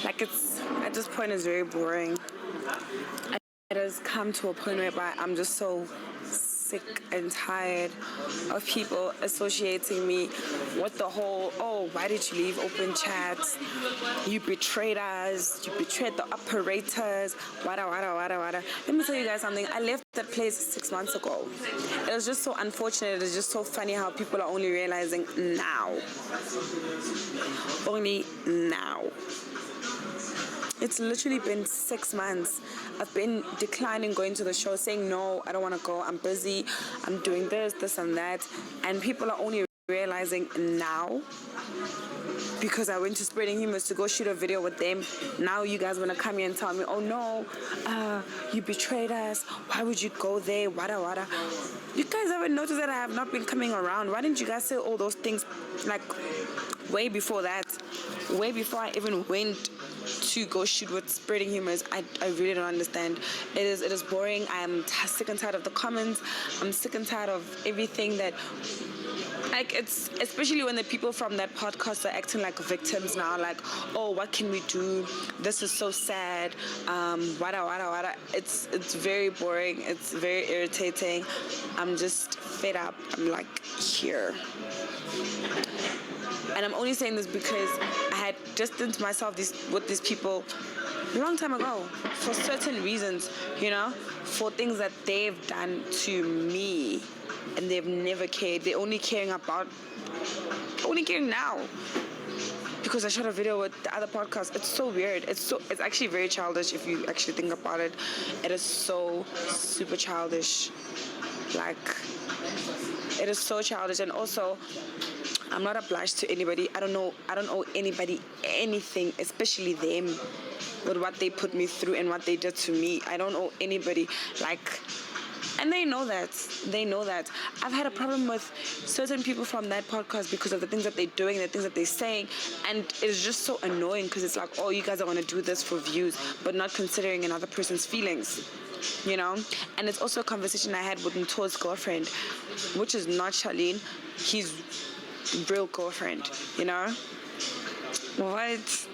Like, it's at this point it's very boring. It has come to a point where I'm just so sick and tired of people associating me with the whole, oh, why did you leave Openchats? You betrayed us. You betrayed the operators. Wada, wada, wada, wada. Let me tell you guys something. I left that place 6 months ago. It was just so unfortunate. It's just so funny how people are only realizing now. Only now. It's literally been 6 months. I've been declining going to the show, saying, no, I don't want to go. I'm busy. I'm doing this, and that. And people are only realizing now because I went to Spreading Humors to go shoot a video with them. Now you guys want to come here and tell me, oh, no, you betrayed us. Why would you go there? Wada, wada. You guys haven't noticed that I have not been coming around. Why didn't you guys say all those things, like, way before that? Way before I even went to go shoot with Spreading Humors. I really don't understand. It is boring. I'm sick and tired of the comments. I'm sick and tired of everything that, like, it's especially when the people from that podcast are acting like victims now, like, oh, what can we do? This is so sad. Wada, wada, wada. It's very boring. It's very irritating. I'm just fed up. I'm like, here. And I'm only saying this because I had distanced myself with these people a long time ago for certain reasons, you know, for things that they've done to me, and they've never cared. They're only caring now because I shot a video with the other podcast. It's so weird. It's actually very childish if you actually think about it. It is so super childish. Like, it is so childish. And also, I'm not obliged to anybody. I don't owe anybody anything, especially them, with what they put me through and what they did to me. I don't owe anybody, like, and they know that. They know that. I've had a problem with certain people from that podcast because of the things that they're doing, the things that they're saying, and it's just so annoying because it's like, oh, you guys are going to do this for views, but not considering another person's feelings, you know? And it's also a conversation I had with Nto's girlfriend, which is not Charlene. He's real girlfriend, you know? What?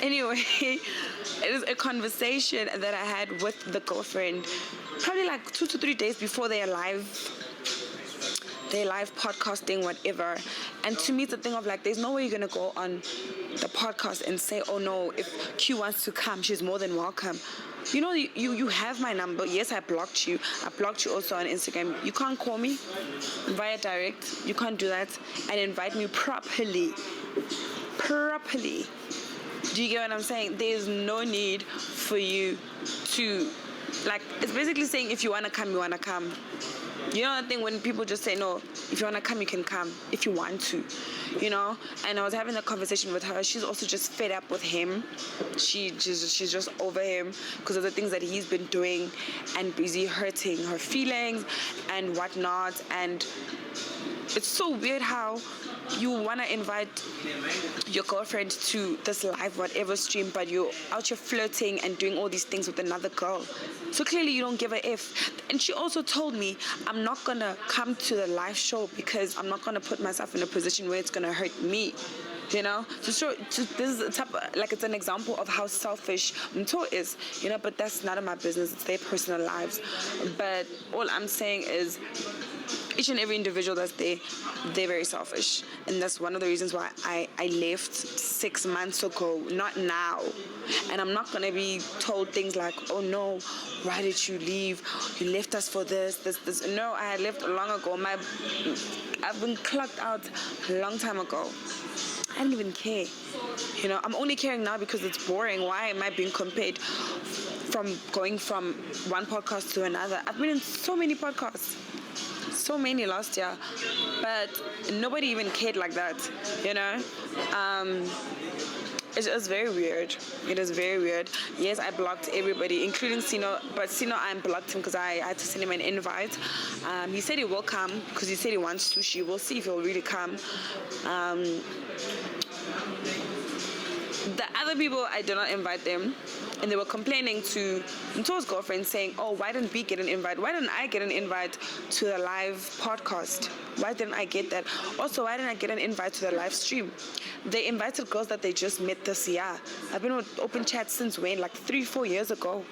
Anyway, it is a conversation that I had with the girlfriend probably like 2 to 3 days before their live podcasting, whatever. And to me, it's a thing of like, there's no way you're gonna go on the podcast and say, oh no, if Q wants to come, she's more than welcome. You know, you have my number. Yes, I blocked you. I blocked you also on Instagram. You can't call me via direct. You can't do that and invite me properly. Do you get what I'm saying? There's no need for you to, like, it's basically saying if you want to come, you want to come. You know the thing when people just say, no, if you want to come, you can come, if you want to, you know? And I was having a conversation with her. She's also just fed up with him. She's just over him because of the things that he's been doing and busy hurting her feelings and whatnot. And it's so weird how you want to invite your girlfriend to this live whatever stream, but you're out here flirting and doing all these things with another girl. So clearly you don't give a F. And she also told me, I'm not going to come to the live show because I'm not going to put myself in a position where it's going to hurt me. You know, this is a type of, like, it's an example of how selfish Mto is, you know, but that's none of my business. It's their personal lives. But all I'm saying is each and every individual that's there, they're very selfish. And that's one of the reasons why I left 6 months ago, not now. And I'm not going to be told things like, oh no, why did you leave? You left us for this. No, I had left long ago. I've been clocked out a long time ago. I didn't even care. You know, I'm only caring now because it's boring. Why am I being compared from going from one podcast to another? I've been in so many podcasts. So many last year, but nobody even cared like that, you know? It's very weird. It is very weird. Yes, I blocked everybody, including Sino, but Sino, I unblocked him because I had to send him an invite. He said he will come because he said he wants sushi. We'll see if he'll really come. The other people, I did not invite them. And they were complaining to Nto's girlfriend saying, oh, why didn't we get an invite? Why didn't I get an invite to the live podcast? Why didn't I get that? Also, why didn't I get an invite to the live stream? They invited girls that they just met this year. I've been with Openchats since when? Like 3-4 years ago.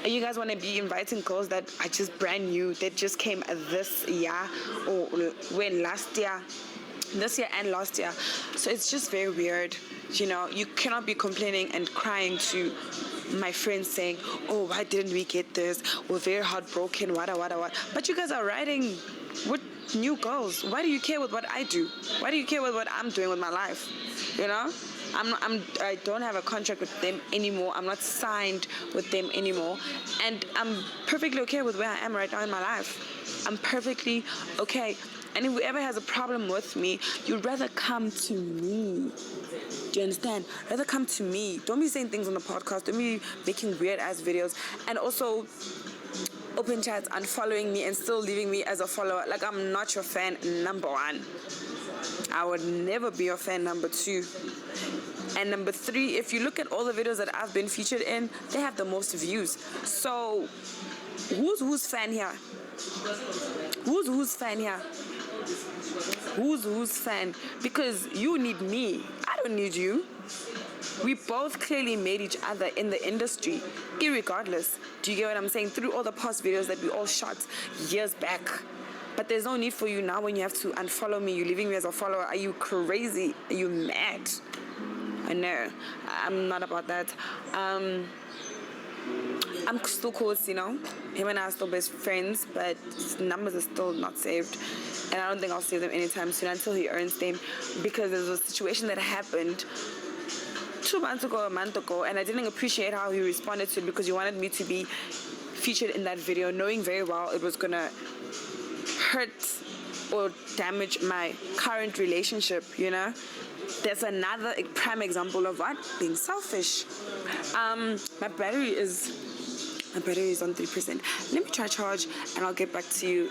And you guys want to be inviting girls that are just brand new, that just came this year or when last year, this year and last year. So it's just very weird. You know, you cannot be complaining and crying to my friends saying, oh, why didn't we get this? We're very heartbroken, what. But you guys are riding with new girls. Why do you care with what I do? Why do you care with what I'm doing with my life? You know? I don't have a contract with them anymore. I'm not signed with them anymore. And I'm perfectly okay with where I am right now in my life. I'm perfectly okay. And if whoever has a problem with me, you'd rather come to me. Do you understand? Rather come to me. Don't be saying things on the podcast. Don't be making weird-ass videos. And also, Openchats unfollowing me and still leaving me as a follower. Like, I'm not your fan, number one. I would never be your fan, number two. And number three, if you look at all the videos that I've been featured in, they have the most views. So, who's fan here? Who's fan here? Who's fan? Because you need me. I don't need you. We both clearly made each other in the industry, irregardless. Do you get what I'm saying? Through all the past videos that we all shot years back. But there's no need for you now when you have to unfollow me. You're leaving me as a follower. Are you crazy? Are you mad? No, I'm not about that. I'm still cool with Sino. Him and I are still best friends, but his numbers are still not saved. And I don't think I'll save them anytime soon until he earns them, because there's a situation that happened 2 months ago, a month ago, and I didn't appreciate how he responded to it because he wanted me to be featured in that video, knowing very well it was gonna hurt or damage my current relationship, you know? There's another prime example of what? Being selfish. My battery is on 3%. Let me try charge and I'll get back to you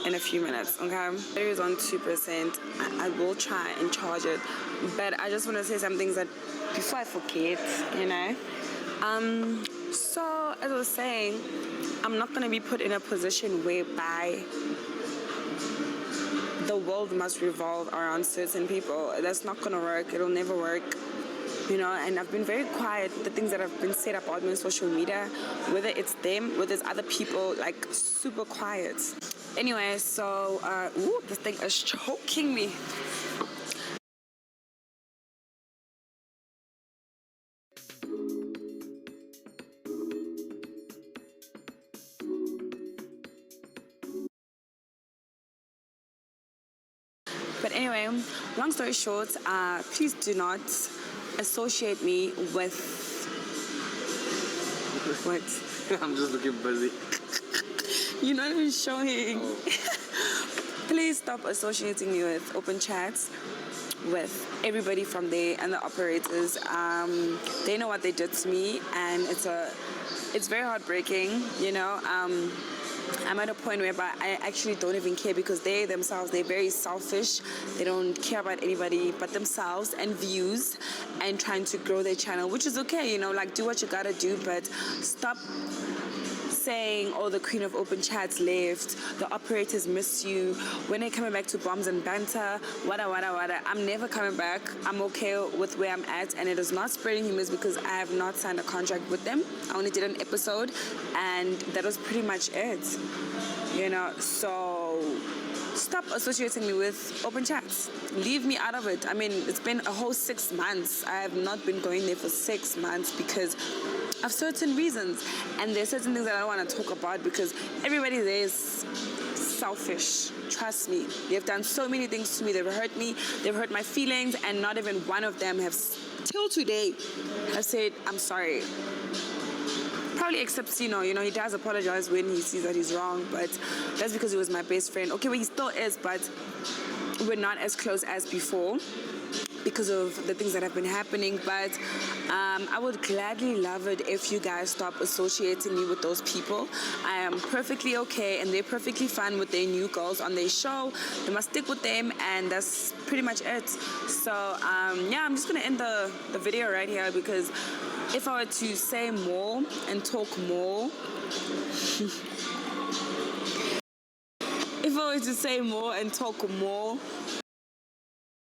in a few minutes, okay? Battery is on 2%. I will try and charge it, but I just want to say some things that before I forget, you know? So, as I was saying, I'm not going to be put in a position whereby the world must revolve around certain people. That's not going to work. It'll never work. You know, and I've been very quiet with the things that have been said about me on social media, whether it's them, whether it's other people, like super quiet. Anyway, so, this thing is choking me. But anyway, long story short, please do not associate me with what? I'm just looking busy. You're not even showing. Oh. Please stop associating me with Openchats, with everybody from there and the operators. They know what they did to me, and it's very heartbreaking, you know. I'm at a point whereby I actually don't even care, because they themselves, they're very selfish. They don't care about anybody but themselves and views and trying to grow their channel, which is okay, you know, like do what you gotta do, but stop saying, oh, the queen of Openchats left, the operators miss you, when they're coming back to bombs and banter, wada. I'm never coming back. I'm okay with where I'm at, and it is not spreading rumors because I have not signed a contract with them. I only did an episode, and that was pretty much it, you know. So stop associating me with Openchats. Leave me out of it. I mean, it's been a whole 6 months. I have not been going there for 6 months because of certain reasons, and there's certain things that I don't want to talk about because everybody there is selfish. Trust me. They've done so many things to me. They've hurt my feelings, and not even one of them have till today have said I'm sorry. Probably except Sino, you know, he does apologize when he sees that he's wrong, but that's because he was my best friend. Okay, well, he still is, but we're not as close as before. because of the things that have been happening, but I would gladly love it if you guys stop associating me with those people. I am perfectly okay, and they're perfectly fine with their new girls on their show. They must stick with them, and that's pretty much it. So yeah, I'm just gonna end the video right here, because if I were to say more and talk more if I were to say more and talk more,